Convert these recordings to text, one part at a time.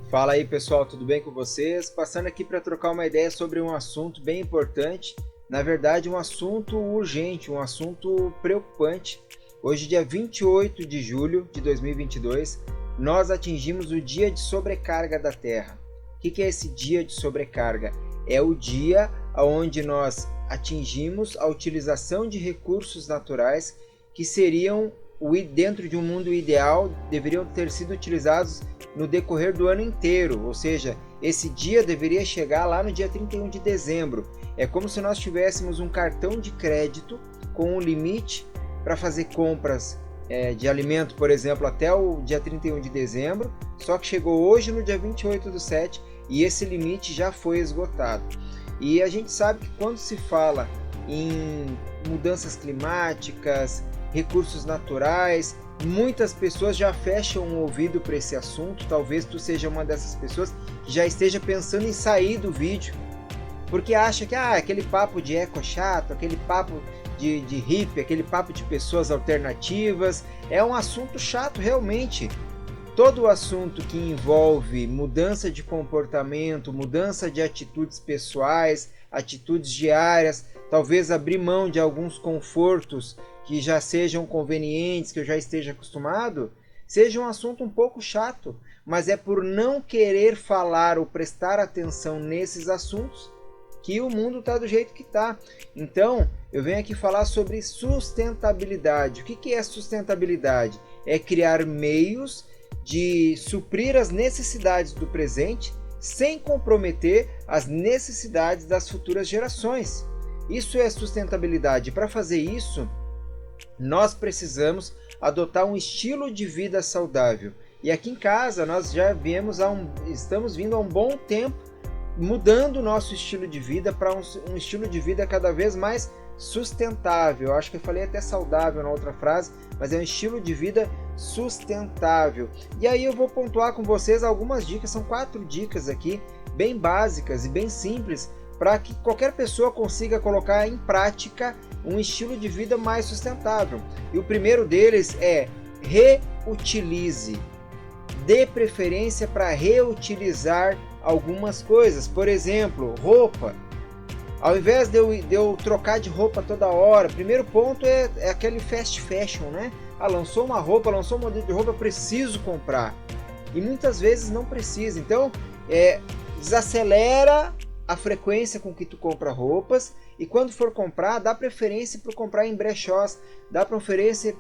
Fala aí pessoal, tudo bem com vocês? Passando aqui para trocar uma ideia sobre um assunto bem importante, na verdade um assunto urgente, um assunto preocupante. Hoje, dia 28 de julho de 2022, nós atingimos o dia de sobrecarga da Terra. O que é esse dia de sobrecarga? É o dia onde nós atingimos a utilização de recursos naturais que seriam, dentro de um mundo ideal, deveriam ter sido utilizados no decorrer do ano inteiro, ou seja, esse dia deveria chegar lá no dia 31 de dezembro. É como se nós tivéssemos um cartão de crédito com um limite para fazer compras de alimento, por exemplo, até o dia 31 de dezembro, só que chegou hoje no dia 28/7 e esse limite já foi esgotado. E a gente sabe que quando se fala em mudanças climáticas, recursos naturais, muitas pessoas já fecham o ouvido para esse assunto. Talvez tu seja uma dessas pessoas que já esteja pensando em sair do vídeo, porque acha que aquele papo de eco chato, aquele papo de hippie, aquele papo de pessoas alternativas, é um assunto chato realmente. Todo o assunto que envolve mudança de comportamento, mudança de atitudes pessoais, atitudes diárias, talvez abrir mão de alguns confortos que já sejam convenientes, que eu já esteja acostumado, seja um assunto um pouco chato, mas é por não querer falar ou prestar atenção nesses assuntos que o mundo está do jeito que está. Então, eu venho aqui falar sobre sustentabilidade. O que é sustentabilidade? É criar meios de suprir as necessidades do presente sem comprometer as necessidades das futuras gerações. Isso é sustentabilidade. Para fazer isso, nós precisamos adotar um estilo de vida saudável. E aqui em casa nós já estamos vindo há um bom tempo mudando o nosso estilo de vida para um estilo de vida cada vez mais sustentável. Acho que eu falei até saudável na outra frase, mas é um estilo de vida sustentável. E aí eu vou pontuar com vocês algumas dicas, são 4 dicas aqui, bem básicas e bem simples, para que qualquer pessoa consiga colocar em prática um estilo de vida mais sustentável. E o primeiro deles é reutilize. Dê preferência para reutilizar algumas coisas. Por exemplo, roupa. Ao invés de eu trocar de roupa toda hora, primeiro ponto é aquele fast fashion, né? Lançou uma roupa, lançou um modelo de roupa, eu preciso comprar. E muitas vezes não precisa. Então, desacelera a frequência com que tu compra roupas, e quando for comprar, dá preferência por comprar em brechós, dá preferência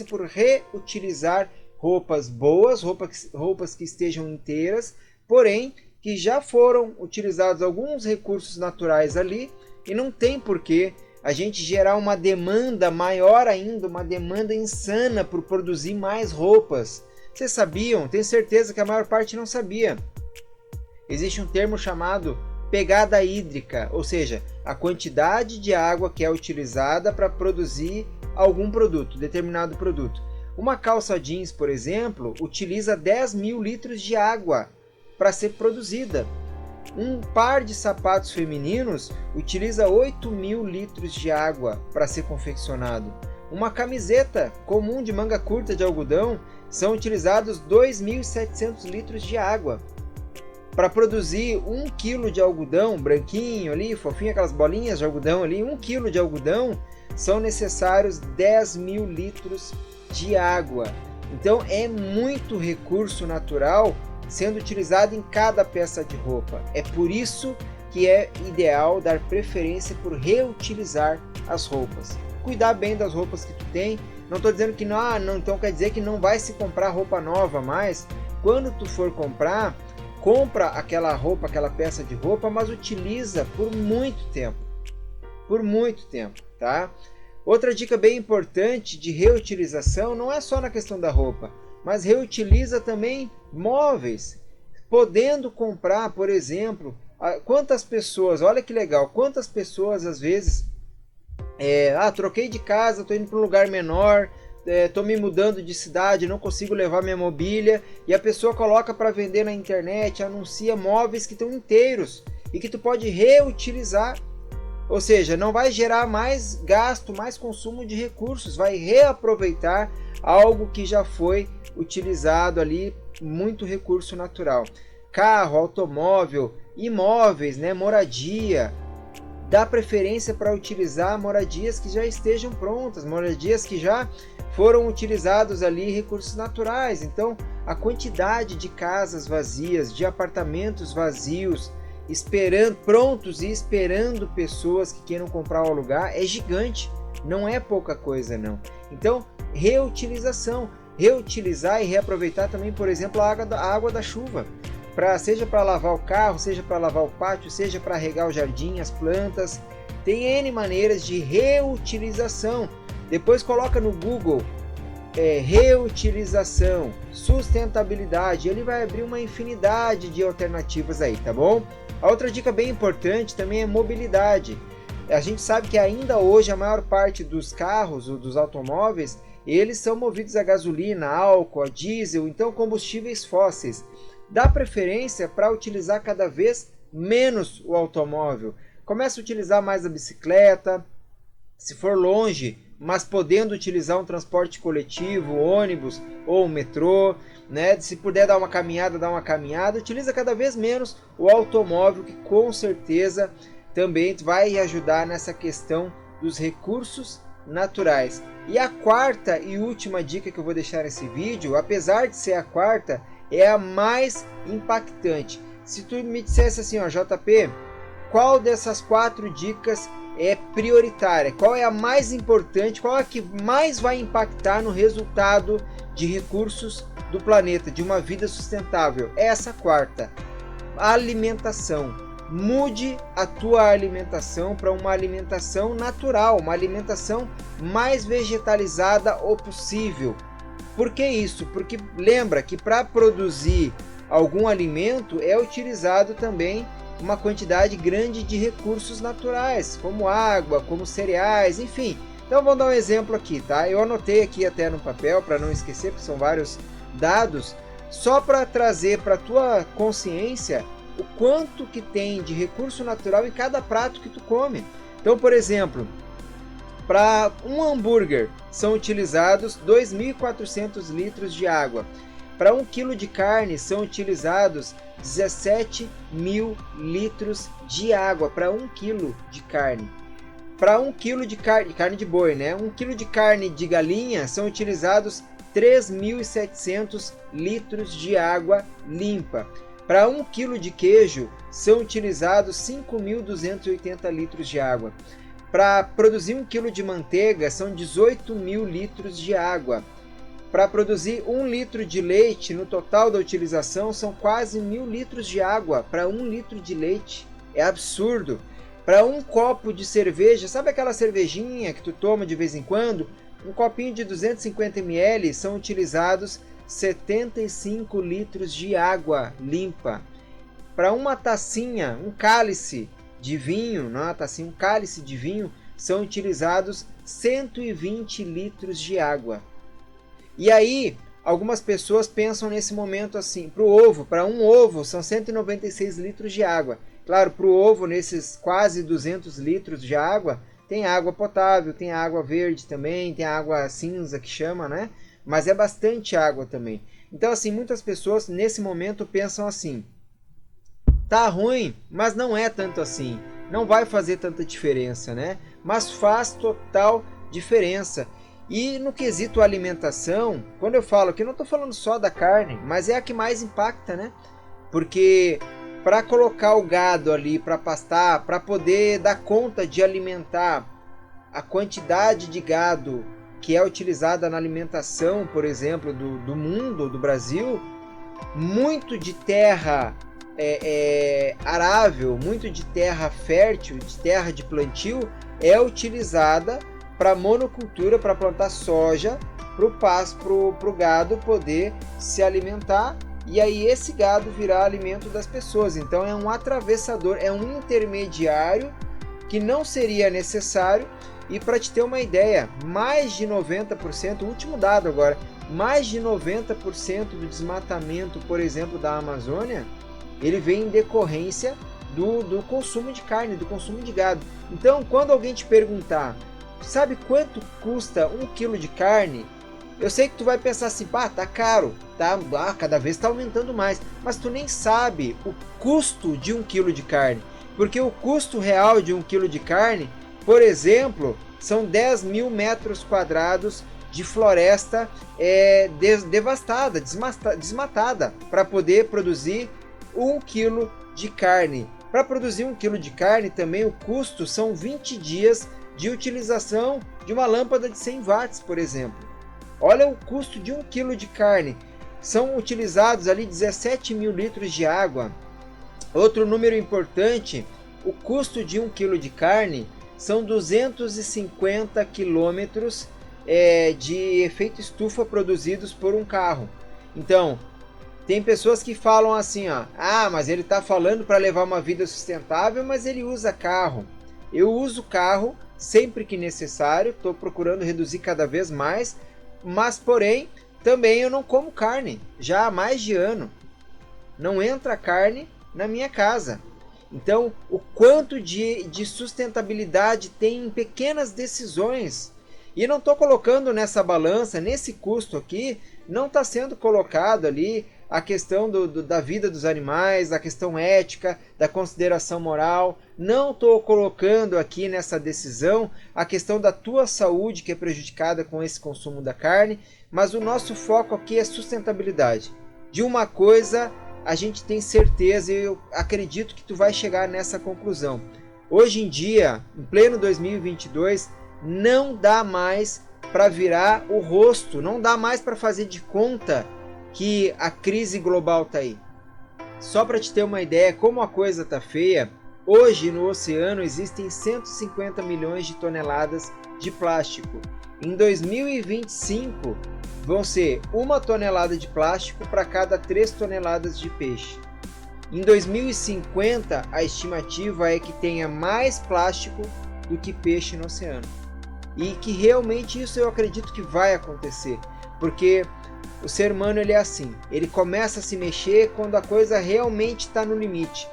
por reutilizar roupas boas, roupas que estejam inteiras, porém que já foram utilizados alguns recursos naturais ali, e não tem porquê a gente gerar uma demanda maior ainda, uma demanda insana por produzir mais roupas. Vocês sabiam? Tenho certeza que a maior parte não sabia. Existe um termo chamado pegada hídrica, ou seja, a quantidade de água que é utilizada para produzir algum produto, determinado produto. Uma calça jeans, por exemplo, utiliza 10.000 litros de água para ser produzida. Um par de sapatos femininos utiliza 8.000 litros de água para ser confeccionado. Uma camiseta comum de manga curta de algodão são utilizados 2.700 litros de água. Para produzir 1 kg de algodão branquinho ali, fofinho, aquelas bolinhas de algodão ali, 1 kg de algodão, são necessários 10.000 litros de água. Então é muito recurso natural sendo utilizado em cada peça de roupa. É por isso que é ideal dar preferência por reutilizar as roupas. Cuidar bem das roupas que tu tem. Não estou dizendo que não, então quer dizer que não vai se comprar roupa nova mais. Quando tu for compra aquela roupa, aquela peça de roupa, mas utiliza por muito tempo. Por muito tempo, tá? Outra dica bem importante de reutilização não é só na questão da roupa, mas reutiliza também móveis. Podendo comprar, por exemplo, quantas pessoas, olha que legal, quantas pessoas às vezes, troquei de casa, estou indo para um lugar menor, estou me mudando de cidade, não consigo levar minha mobília, e a pessoa coloca para vender na internet, anuncia móveis que estão inteiros e que tu pode reutilizar. Ou seja, não vai gerar mais gasto, mais consumo de recursos, vai reaproveitar algo que já foi utilizado ali, muito recurso natural. carro, automóvel, imóveis, né, moradia. Dá preferência para utilizar moradias que já estejam prontas, moradias que já foram utilizados ali recursos naturais. Então, a quantidade de casas vazias, de apartamentos vazios, prontos e esperando pessoas que queiram comprar ou alugar é gigante. Não é pouca coisa, não. Então, reutilização. Reutilizar e reaproveitar também, por exemplo, a água da chuva. Seja para lavar o carro, seja para lavar o pátio, seja para regar o jardim, as plantas. Tem N maneiras de reutilização. Depois coloca no Google reutilização, sustentabilidade. Ele vai abrir uma infinidade de alternativas aí, tá bom? A outra dica bem importante também é mobilidade. A gente sabe que ainda hoje a maior parte dos carros ou dos automóveis, eles são movidos a gasolina, álcool, a diesel, então combustíveis fósseis. Dá preferência para utilizar cada vez menos o automóvel. Começa a utilizar mais a bicicleta, se for longe, mas podendo utilizar um transporte coletivo, ônibus ou um metrô, né? Se puder dar uma caminhada, utiliza cada vez menos o automóvel, que com certeza também vai ajudar nessa questão dos recursos naturais. E a quarta e última dica que eu vou deixar nesse vídeo, apesar de ser a quarta, é a mais impactante. Se tu me dissesse assim, ó, JP, qual dessas 4 dicas é prioritária? Qual é a mais importante? Qual é a que mais vai impactar no resultado de recursos do planeta, de uma vida sustentável? É essa quarta. Alimentação. Mude a tua alimentação para uma alimentação natural, uma alimentação mais vegetalizada o possível. Por que isso? Porque lembra que para produzir algum alimento é utilizado também uma quantidade grande de recursos naturais, como água, como cereais, enfim. Então vamos dar um exemplo aqui, tá? Eu anotei aqui até no papel para não esquecer, porque são vários dados, só para trazer para a tua consciência o quanto que tem de recurso natural em cada prato que tu come. Então, por exemplo, para um hambúrguer são utilizados 2.400 litros de água. Para 1 kg de carne são utilizados 17.000 litros de água para 1 kg de carne. Para 1 kg de carne de boi, né? 1 kg de carne de galinha são utilizados 3.700 litros de água limpa. Para 1 kg de queijo são utilizados 5.280 litros de água. Para produzir 1 kg de manteiga são 18.000 litros de água. Para produzir 1 litro de leite, no total da utilização, são quase 1.000 litros de água para 1 litro de leite. É absurdo. Para 1 copo de cerveja, sabe aquela cervejinha que tu toma de vez em quando? Um copinho de 250 ml são utilizados 75 litros de água limpa. Para uma tacinha, um cálice de vinho, não é uma tacinha, um cálice de vinho, são utilizados 120 litros de água. E aí, algumas pessoas pensam nesse momento assim, para um ovo são 196 litros de água. Claro, para o ovo, nesses quase 200 litros de água, tem água potável, tem água verde também, tem água cinza que chama, né? Mas é bastante água também. Então, assim, muitas pessoas nesse momento pensam assim, tá ruim, mas não é tanto assim. Não vai fazer tanta diferença, né? Mas faz total diferença. E no quesito alimentação, quando eu falo que não estou falando só da carne, mas é a que mais impacta, né? Porque para colocar o gado ali para pastar, para poder dar conta de alimentar a quantidade de gado que é utilizada na alimentação, por exemplo, do mundo, do Brasil, muito de terra arável, muito de terra fértil, de terra de plantio, é utilizada para monocultura, para plantar soja, para o gado poder se alimentar, e aí esse gado virar alimento das pessoas. Então é um atravessador, é um intermediário que não seria necessário. E para te ter uma ideia, mais de 90%, último dado agora, mais de 90% do desmatamento, por exemplo, da Amazônia, ele vem em decorrência do consumo de carne, do consumo de gado. Então, quando alguém te perguntar, sabe quanto custa 1 kg de carne? Eu sei que tu vai pensar assim, pá, tá caro. cada vez está aumentando mais, mas tu nem sabe o custo de 1 quilo de carne, porque o custo real de 1 quilo de carne, por exemplo, são 10 mil metros quadrados de floresta devastada, desmatada, para poder produzir 1 quilo de carne. Para produzir 1 quilo de carne, também o custo são 20 dias de utilização de uma lâmpada de 100 watts, por exemplo. Olha o custo de 1 quilo de carne. São utilizados ali 17 mil litros de água. Outro número importante, o custo de 1 quilo de carne são 250 quilômetros de efeito estufa produzidos por um carro. Então, tem pessoas que falam assim, ó, mas ele está falando para levar uma vida sustentável, mas ele usa carro. Eu uso carro sempre que necessário, estou procurando reduzir cada vez mais, mas porém, também eu não como carne, já há mais de ano. Não entra carne na minha casa. Então, o quanto de sustentabilidade tem em pequenas decisões. E não estou colocando nessa balança, nesse custo aqui, não está sendo colocado ali a questão da vida dos animais, a questão ética, da consideração moral. Não estou colocando aqui nessa decisão a questão da tua saúde, que é prejudicada com esse consumo da carne, mas o nosso foco aqui é sustentabilidade. De uma coisa a gente tem certeza, e eu acredito que tu vai chegar nessa conclusão. Hoje em dia, em pleno 2022, não dá mais para virar o rosto, não dá mais para fazer de conta que a crise global está aí. Só para te ter uma ideia como a coisa está feia, hoje no oceano existem 150 milhões de toneladas de plástico. Em 2025, vão ser 1 tonelada de plástico para cada 3 toneladas de peixe. Em 2050, a estimativa é que tenha mais plástico do que peixe no oceano. E que realmente isso eu acredito que vai acontecer, porque o ser humano ele é assim, ele começa a se mexer quando a coisa realmente está no limite.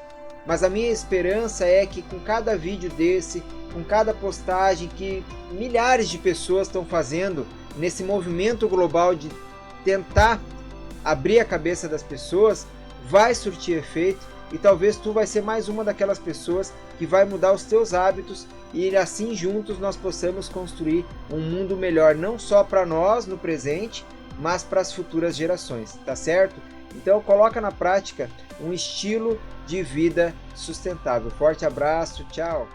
Mas a minha esperança é que com cada vídeo desse, com cada postagem que milhares de pessoas estão fazendo nesse movimento global de tentar abrir a cabeça das pessoas, vai surtir efeito e talvez tu vai ser mais uma daquelas pessoas que vai mudar os teus hábitos e assim juntos nós possamos construir um mundo melhor, não só para nós no presente, mas para as futuras gerações, tá certo? Então coloca na prática um estilo de vida sustentável. Forte abraço, tchau!